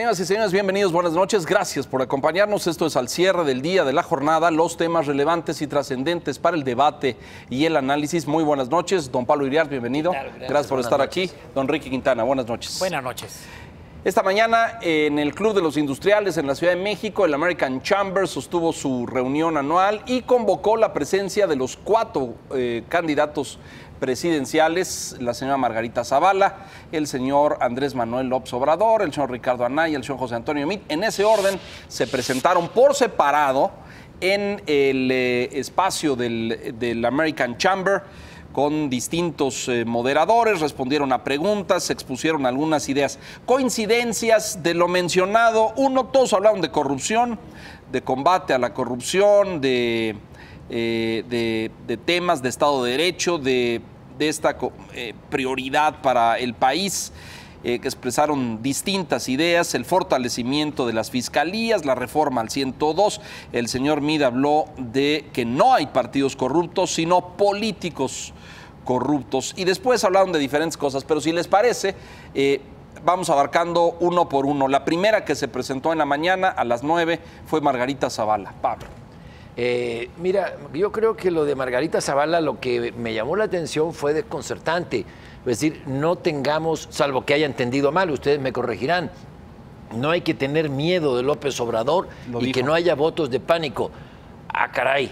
Señoras y señores, bienvenidos, buenas noches, gracias por acompañarnos. Esto es al cierre del día de la jornada, los temas relevantes y trascendentes para el debate y el análisis. Muy buenas noches, don Pablo Iriart, bienvenido. Gracias por estar aquí. Don Ricky Quintana, buenas noches. Buenas noches. Esta mañana en el Club de los Industriales en la Ciudad de México, el American Chamber sostuvo su reunión anual y convocó la presencia de los 4 candidatos presidenciales, la señora Margarita Zavala, el señor Andrés Manuel López Obrador, el señor Ricardo Anaya, el señor José Antonio Meade. En ese orden se presentaron por separado en el espacio del American Chamber con distintos moderadores, respondieron a preguntas, expusieron algunas ideas. Coincidencias de lo mencionado, todos hablaron de corrupción, de combate a la corrupción, de temas de Estado de Derecho, de esta prioridad para el país, que expresaron distintas ideas, el fortalecimiento de las fiscalías, la reforma al 102. El señor Meade habló de que no hay partidos corruptos, sino políticos corruptos. Y después hablaron de diferentes cosas, pero si les parece, vamos abarcando uno por uno. La primera que se presentó en la mañana a las 9 fue Margarita Zavala. Pablo. Mira, yo creo que lo de Margarita Zavala, lo que me llamó la atención fue desconcertante. Es decir, no tengamos, salvo que haya entendido mal, ustedes me corregirán, no hay que tener miedo de López Obrador y que no haya votos de pánico. Ah, caray,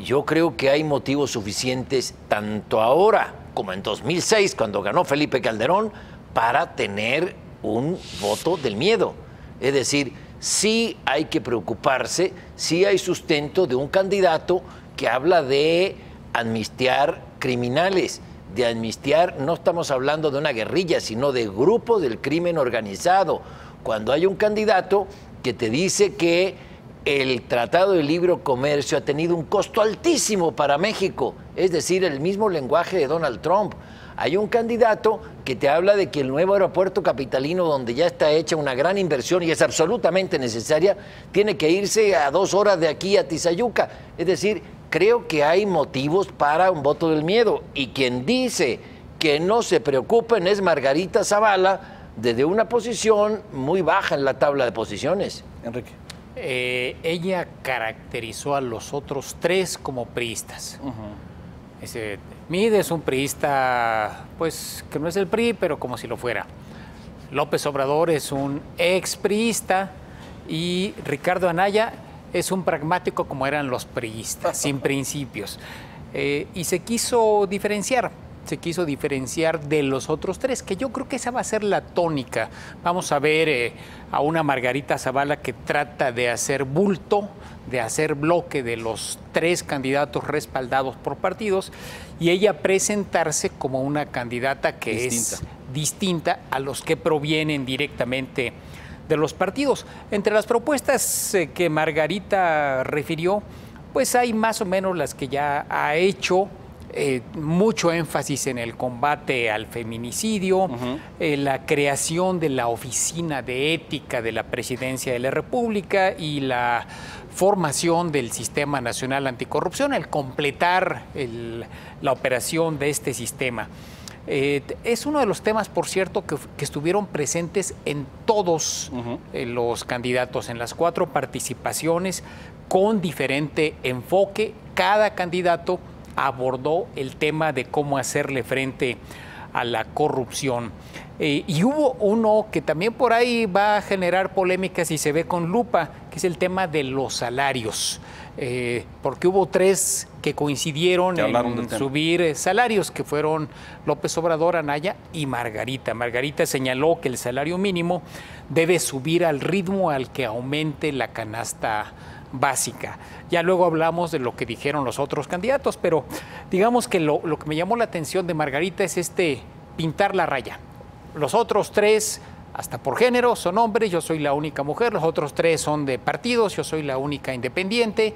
yo creo que hay motivos suficientes, tanto ahora como en 2006, cuando ganó Felipe Calderón, para tener un voto del miedo. Es decir, sí hay que preocuparse, sí hay sustento de un candidato que habla de amnistiar criminales, de amnistiar, no estamos hablando de una guerrilla, sino de grupos del crimen organizado. Cuando hay un candidato que te dice que el Tratado de Libre Comercio ha tenido un costo altísimo para México, es decir, el mismo lenguaje de Donald Trump. Hay un candidato que te habla de que el nuevo aeropuerto capitalino, donde ya está hecha una gran inversión y es absolutamente necesaria, tiene que irse a 2 horas de aquí a Tizayuca. Es decir, creo que hay motivos para un voto del miedo. Y quien dice que no se preocupen es Margarita Zavala, desde una posición muy baja en la tabla de posiciones. Enrique. Ella caracterizó a los otros 3 como priistas. Meade es un priista, pues, que no es el PRI, pero como si lo fuera. López Obrador es un expriista y Ricardo Anaya es un pragmático como eran los priistas, sin principios. Y se quiso diferenciar de los otros 3, que yo creo que esa va a ser la tónica. Vamos a ver a una Margarita Zavala que trata de hacer bulto, de hacer bloque de los 3 candidatos respaldados por partidos y ella presentarse como una candidata que es distinta a los que provienen directamente de los partidos. Entre las propuestas que Margarita refirió, pues hay más o menos las que ya ha hecho. Mucho énfasis en el combate al feminicidio, la creación de la Oficina de Ética de la Presidencia de la República y la formación del Sistema Nacional Anticorrupción, el completar la operación de este sistema. Es uno de los temas, por cierto, que estuvieron presentes en todos los candidatos, en las 4 participaciones, con diferente enfoque. Cada candidato abordó el tema de cómo hacerle frente a la corrupción. Y hubo uno que también por ahí va a generar polémicas y se ve con lupa, que es el tema de los salarios. Porque hubo 3 que coincidieron en subir salarios, que fueron López Obrador, Anaya y Margarita. Margarita señaló que el salario mínimo debe subir al ritmo al que aumente la canasta básica. Ya luego hablamos de lo que dijeron los otros candidatos, pero digamos que lo que me llamó la atención de Margarita es pintar la raya. Los otros 3, hasta por género, son hombres, yo soy la única mujer, los otros 3 son de partidos, yo soy la única independiente,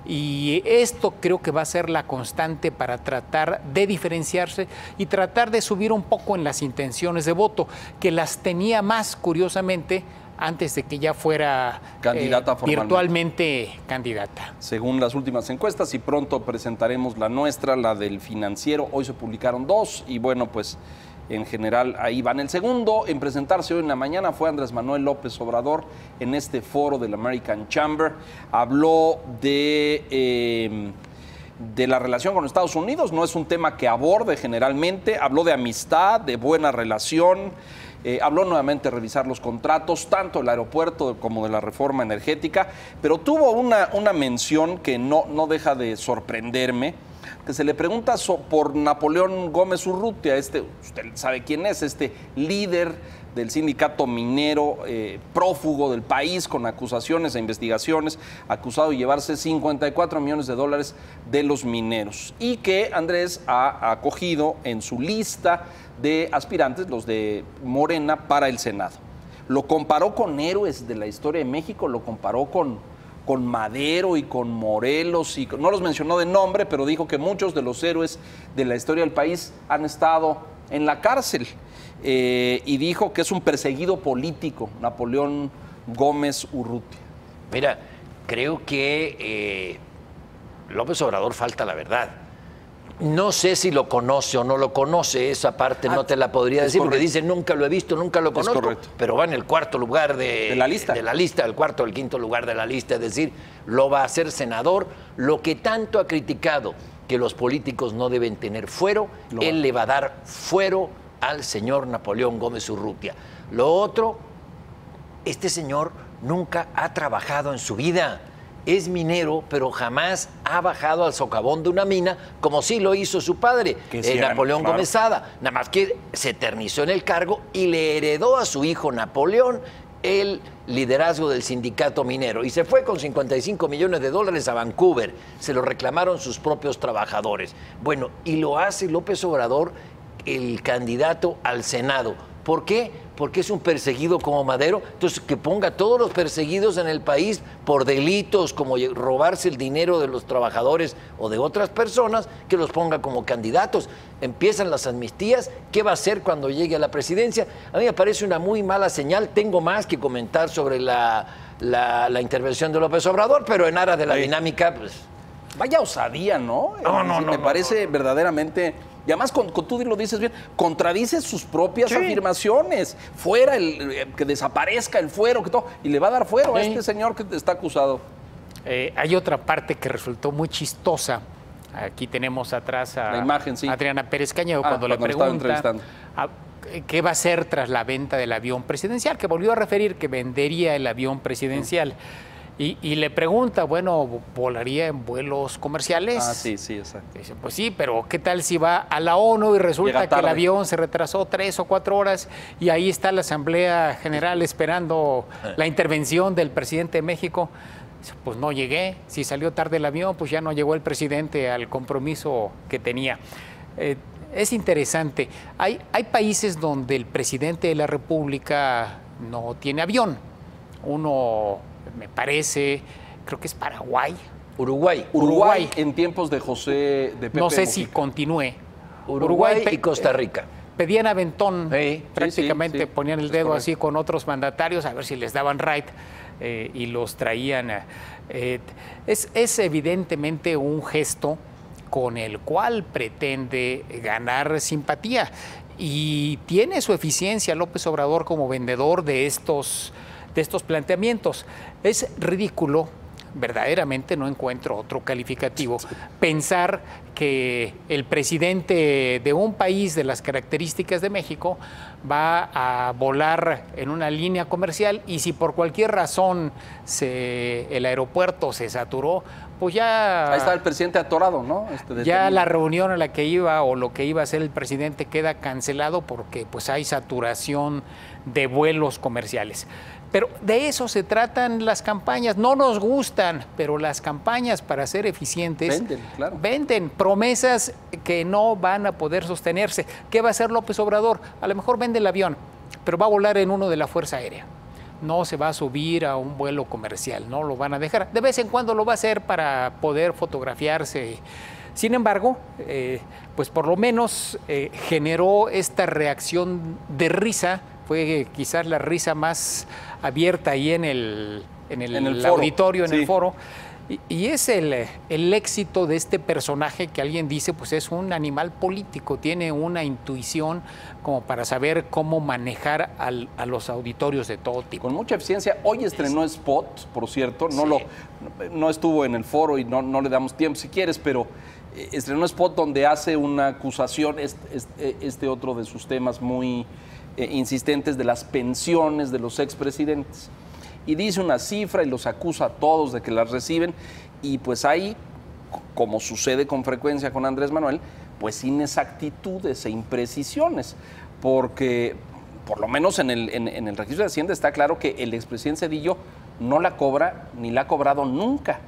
y esto creo que va a ser la constante para tratar de diferenciarse y tratar de subir un poco en las intenciones de voto, que las tenía más, curiosamente, antes de que ya fuera candidata virtualmente candidata. Según las últimas encuestas, y pronto presentaremos la nuestra, la del Financiero. Hoy se publicaron 2 y bueno, pues en general ahí van. El segundo en presentarse hoy en la mañana fue Andrés Manuel López Obrador en este foro del American Chamber. Habló de la relación con Estados Unidos, no es un tema que aborde generalmente, habló de amistad, de buena relación, habló nuevamente de revisar los contratos, tanto del aeropuerto como de la reforma energética, pero tuvo una mención que no deja de sorprenderme, que se le pregunta por Napoleón Gómez Urrutia, usted sabe quién es, este líder del sindicato minero, prófugo del país, con acusaciones e investigaciones, acusado de llevarse 54 millones de dólares de los mineros, y que Andrés ha acogido en su lista de aspirantes, los de Morena, para el Senado. Lo comparó con héroes de la historia de México, lo comparó con Madero y con Morelos, y no los mencionó de nombre, pero dijo que muchos de los héroes de la historia del país han estado en la cárcel. Y dijo que es un perseguido político, Napoleón Gómez Urrutia. Mira, creo que López Obrador falta la verdad. No sé si lo conoce o no lo conoce, esa parte no te la podría decir, porque dice nunca lo he visto, nunca lo conozco, pero va en el cuarto lugar de la lista, el cuarto o el quinto lugar de la lista, es decir, lo va a hacer senador. Lo que tanto ha criticado que los políticos no deben tener fuero, él le va a dar fuero al señor Napoleón Gómez Urrutia. Lo otro, este señor nunca ha trabajado en su vida. Es minero, pero jamás ha bajado al socavón de una mina, como sí lo hizo su padre, Napoleón Gómez Sada. Nada más que se eternizó en el cargo y le heredó a su hijo Napoleón el liderazgo del sindicato minero. Y se fue con 55 millones de dólares a Vancouver. Se lo reclamaron sus propios trabajadores. Bueno, y lo hace López Obrador, el candidato al Senado. ¿Por qué? Porque es un perseguido como Madero. Entonces, que ponga a todos los perseguidos en el país por delitos como robarse el dinero de los trabajadores o de otras personas, que los ponga como candidatos. Empiezan las amnistías. ¿Qué va a hacer cuando llegue a la presidencia? A mí me parece una muy mala señal. Tengo más que comentar sobre la intervención de López Obrador, pero en aras de la dinámica, pues... Vaya osadía, ¿no? Me parece verdaderamente... Y además, tú lo dices bien, contradice sus propias afirmaciones. Fuera, que desaparezca el fuero, que todo, y le va a dar fuero a este señor que está acusado. Hay otra parte que resultó muy chistosa. Aquí tenemos atrás a la imagen, Adriana Pérez Cañedo, cuando le pregunta qué va a hacer tras la venta del avión presidencial, que volvió a referir que vendería el avión presidencial. Y le pregunta, bueno, ¿volaría en vuelos comerciales? Sí, exacto. Dice, pues sí, pero ¿qué tal si va a la ONU y resulta que el avión se retrasó 3 o 4 horas y ahí está la Asamblea General esperando la intervención del presidente de México? Dice, pues no llegué. Si salió tarde el avión, pues ya no llegó el presidente al compromiso que tenía. Es interesante. Hay países donde el presidente de la República no tiene avión. Uno... me parece, creo que es Paraguay. Uruguay en tiempos de Pepe no sé Mujica. Si continúe. Uruguay y Costa Rica. Pedían aventón, prácticamente ponían el dedo así con otros mandatarios a ver si les daban right y los traían. Es evidentemente un gesto con el cual pretende ganar simpatía y tiene su eficiencia López Obrador como vendedor de estos planteamientos. Es ridículo, verdaderamente no encuentro otro calificativo, pensar que el presidente de un país de las características de México va a volar en una línea comercial y si por cualquier razón el aeropuerto se saturó, pues ya... Ahí está el presidente atorado, ¿no? Ya la reunión a la que iba o lo que iba a hacer el presidente queda cancelado porque pues hay saturación de vuelos comerciales. Pero de eso se tratan las campañas. No nos gustan, pero las campañas para ser eficientes venden promesas que no van a poder sostenerse. ¿Qué va a hacer López Obrador? A lo mejor vende el avión, pero va a volar en uno de la Fuerza Aérea. No se va a subir a un vuelo comercial, no lo van a dejar. De vez en cuando lo va a hacer para poder fotografiarse. Sin embargo, pues por lo menos generó esta reacción de risa. Fue quizás la risa más abierta ahí en el foro, auditorio, en el foro. Y es el éxito de este personaje que alguien dice, pues es un animal político, tiene una intuición como para saber cómo manejar a los auditorios de todo tipo. Con mucha eficiencia. Hoy estrenó Spot, por cierto, no estuvo en el foro y no le damos tiempo si quieres, pero estrenó Spot donde hace una acusación, este otro de sus temas muy insistentes, de las pensiones de los expresidentes. Y dice una cifra y los acusa a todos de que las reciben, y pues hay, como sucede con frecuencia con Andrés Manuel, pues inexactitudes e imprecisiones, porque por lo menos en el registro de Hacienda está claro que el expresidente Zedillo no la cobra ni la ha cobrado nunca.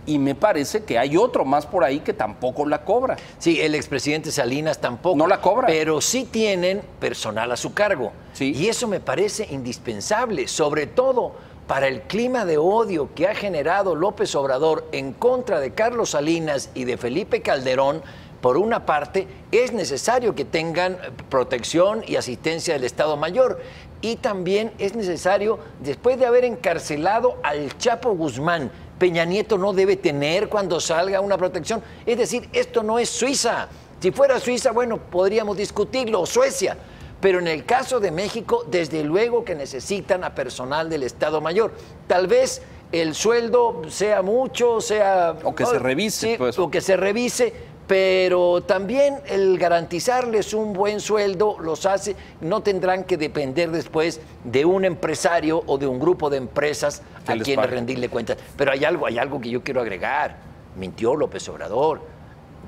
Y me parece que hay otro más por ahí que tampoco la cobra. Sí, el expresidente Salinas tampoco. No la cobra. Pero sí tienen personal a su cargo. Sí. Y eso me parece indispensable, sobre todo para el clima de odio que ha generado López Obrador en contra de Carlos Salinas y de Felipe Calderón. Por una parte, es necesario que tengan protección y asistencia del Estado Mayor. Y también es necesario, después de haber encarcelado al Chapo Guzmán, Peña Nieto no debe tener cuando salga una protección. Es decir, esto no es Suiza. Si fuera Suiza, bueno, podríamos discutirlo, o Suecia. Pero en el caso de México, desde luego que necesitan a personal del Estado Mayor. Tal vez el sueldo sea mucho, sea... O que se revise. Sí, pues. o que se revise, pero también el garantizarles un buen sueldo los hace, no tendrán que depender después de un empresario o de un grupo de empresas a quien rendirle cuentas. Pero hay algo que yo quiero agregar. Mintió López Obrador.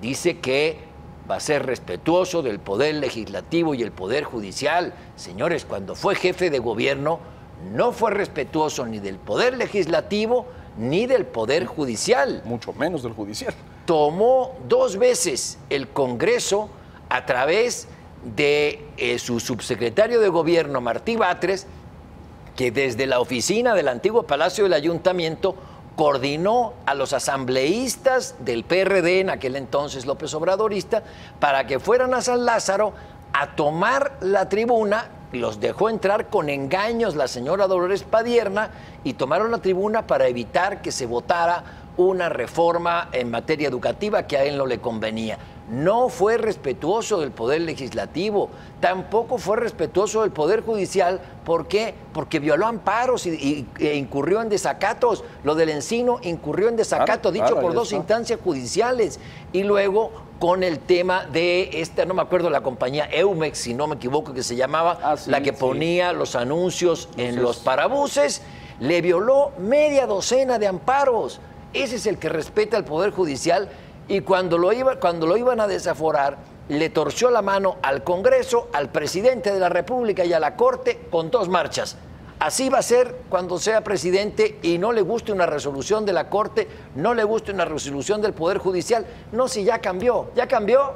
Dice que va a ser respetuoso del poder legislativo y el poder judicial. Señores, cuando fue jefe de gobierno, no fue respetuoso ni del poder legislativo ni del poder judicial. Mucho menos del judicial. Tomó 2 veces el Congreso a través de su subsecretario de Gobierno, Martí Batres, que desde la oficina del antiguo Palacio del Ayuntamiento coordinó a los asambleístas del PRD, en aquel entonces López Obradorista, para que fueran a San Lázaro a tomar la tribuna. Los dejó entrar con engaños la señora Dolores Padierna y tomaron la tribuna para evitar que se votara una reforma en materia educativa que a él no le convenía. No fue respetuoso del poder legislativo, tampoco fue respetuoso del poder judicial. ¿Por qué? Porque violó amparos e incurrió en desacatos. Lo del Encino incurrió en desacato, dicho por 2 instancias judiciales. Y luego con el tema de no me acuerdo la compañía Eumex, si no me equivoco, que se llamaba, la que ponía los anuncios en los parabuses, le violó media docena de amparos. Ese es el que respeta al Poder Judicial, y cuando lo iban a desaforar, le torció la mano al Congreso, al presidente de la República y a la Corte con 2 marchas. Así va a ser cuando sea presidente y no le guste una resolución de la Corte, no le guste una resolución del Poder Judicial. No, si ya cambió, ¿ya cambió?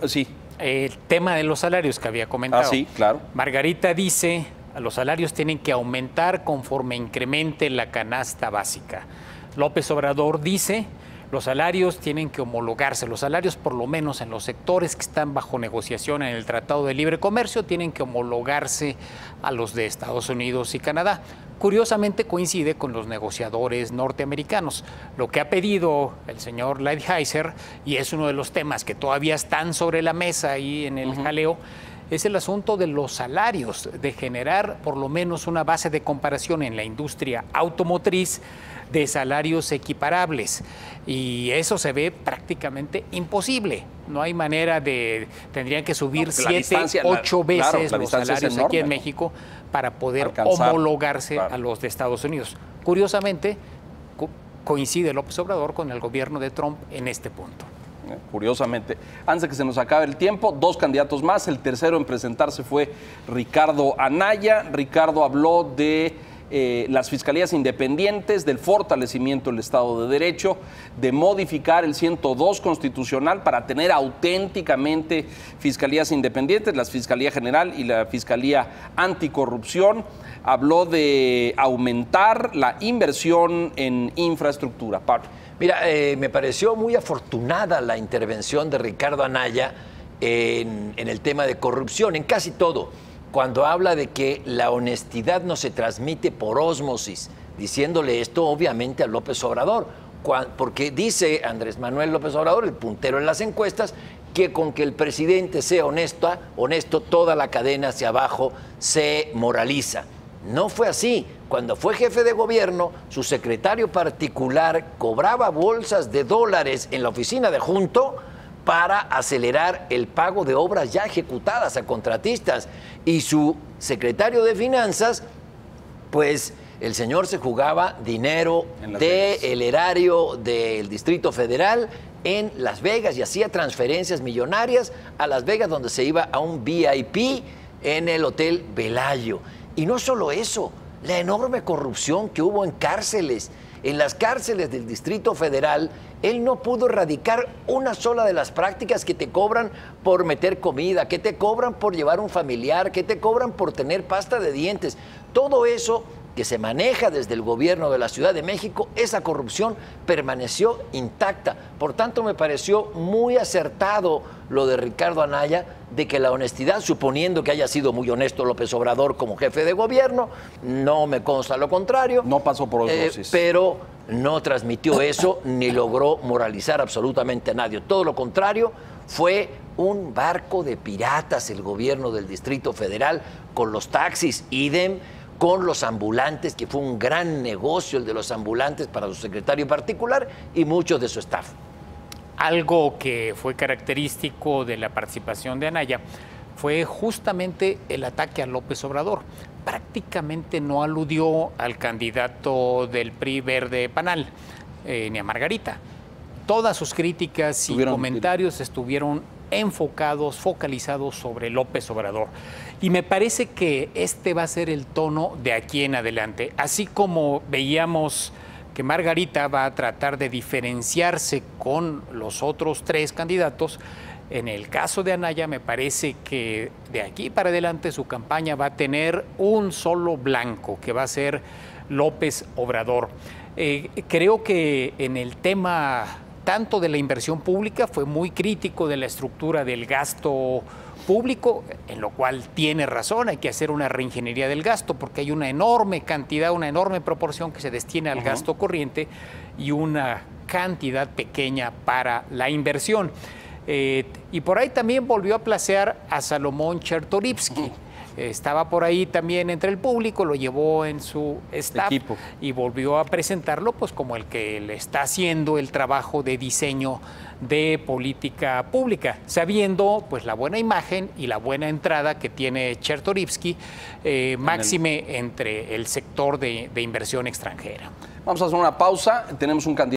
Sí. El tema de los salarios que había comentado. Ah, sí, claro. Margarita dice, los salarios tienen que aumentar conforme incremente la canasta básica. López Obrador dice, los salarios tienen que homologarse. Los salarios, por lo menos en los sectores que están bajo negociación en el Tratado de Libre Comercio, tienen que homologarse a los de Estados Unidos y Canadá. Curiosamente coincide con los negociadores norteamericanos. Lo que ha pedido el señor Lighthizer, y es uno de los temas que todavía están sobre la mesa ahí en el jaleo, es el asunto de los salarios, de generar por lo menos una base de comparación en la industria automotriz de salarios equiparables, y eso se ve prácticamente imposible. No hay manera tendrían que subir 7, 8 veces los salarios aquí en México para poder homologarse a los de Estados Unidos. Curiosamente, coincide López Obrador con el gobierno de Trump en este punto. Curiosamente. Antes de que se nos acabe el tiempo, 2 candidatos más. El tercero en presentarse fue Ricardo Anaya. Ricardo habló de las fiscalías independientes, del fortalecimiento del Estado de Derecho, de modificar el 102 constitucional para tener auténticamente fiscalías independientes, la Fiscalía General y la Fiscalía Anticorrupción. Habló de aumentar la inversión en infraestructura. Pablo. Mira, me pareció muy afortunada la intervención de Ricardo Anaya en el tema de corrupción, en casi todo. Cuando habla de que la honestidad no se transmite por ósmosis, diciéndole esto obviamente a López Obrador, porque dice Andrés Manuel López Obrador, el puntero en las encuestas, que con que el presidente sea honesto, toda la cadena hacia abajo se moraliza. No fue así. Cuando fue jefe de gobierno, su secretario particular cobraba bolsas de dólares en la oficina de Junto para acelerar el pago de obras ya ejecutadas a contratistas. Y su secretario de Finanzas, pues el señor se jugaba dinero del erario del Distrito Federal en Las Vegas y hacía transferencias millonarias a Las Vegas, donde se iba a un VIP en el Hotel Velayo. Y no solo eso, la enorme corrupción que hubo en cárceles. En las cárceles del Distrito Federal, él no pudo erradicar una sola de las prácticas que te cobran por meter comida, que te cobran por llevar un familiar, que te cobran por tener pasta de dientes. Todo eso que se maneja desde el gobierno de la Ciudad de México, esa corrupción permaneció intacta. Por tanto, me pareció muy acertado lo de Ricardo Anaya, de que la honestidad, suponiendo que haya sido muy honesto López Obrador como jefe de gobierno, no me consta lo contrario. No pasó por osmosis. Pero no transmitió eso ni logró moralizar absolutamente a nadie. Todo lo contrario, fue un barco de piratas el gobierno del Distrito Federal, con los taxis, idem, con los ambulantes, que fue un gran negocio el de los ambulantes para su secretario particular y muchos de su staff. Algo que fue característico de la participación de Anaya fue justamente el ataque a López Obrador. Prácticamente no aludió al candidato del PRI Verde Panal, ni a Margarita. Todas sus críticas y comentarios estuvieron focalizados sobre López Obrador. Y me parece que este va a ser el tono de aquí en adelante. Así como veíamos que Margarita va a tratar de diferenciarse con los otros tres candidatos, en el caso de Anaya me parece que de aquí para adelante su campaña va a tener un solo blanco, que va a ser López Obrador. Creo que en el tema tanto de la inversión pública fue muy crítico de la estructura del gasto público, en lo cual tiene razón, hay que hacer una reingeniería del gasto porque hay una enorme cantidad, una enorme proporción que se destina al gasto corriente y una cantidad pequeña para la inversión. Y por ahí también volvió a placear a Salomón Chertorivsky. Estaba por ahí también entre el público, lo llevó en su staff y volvió a presentarlo pues como el que le está haciendo el trabajo de diseño de política pública, sabiendo pues la buena imagen y la buena entrada que tiene Chertorivsky, máxime entre el sector de inversión extranjera. Vamos a hacer una pausa, tenemos un candidato.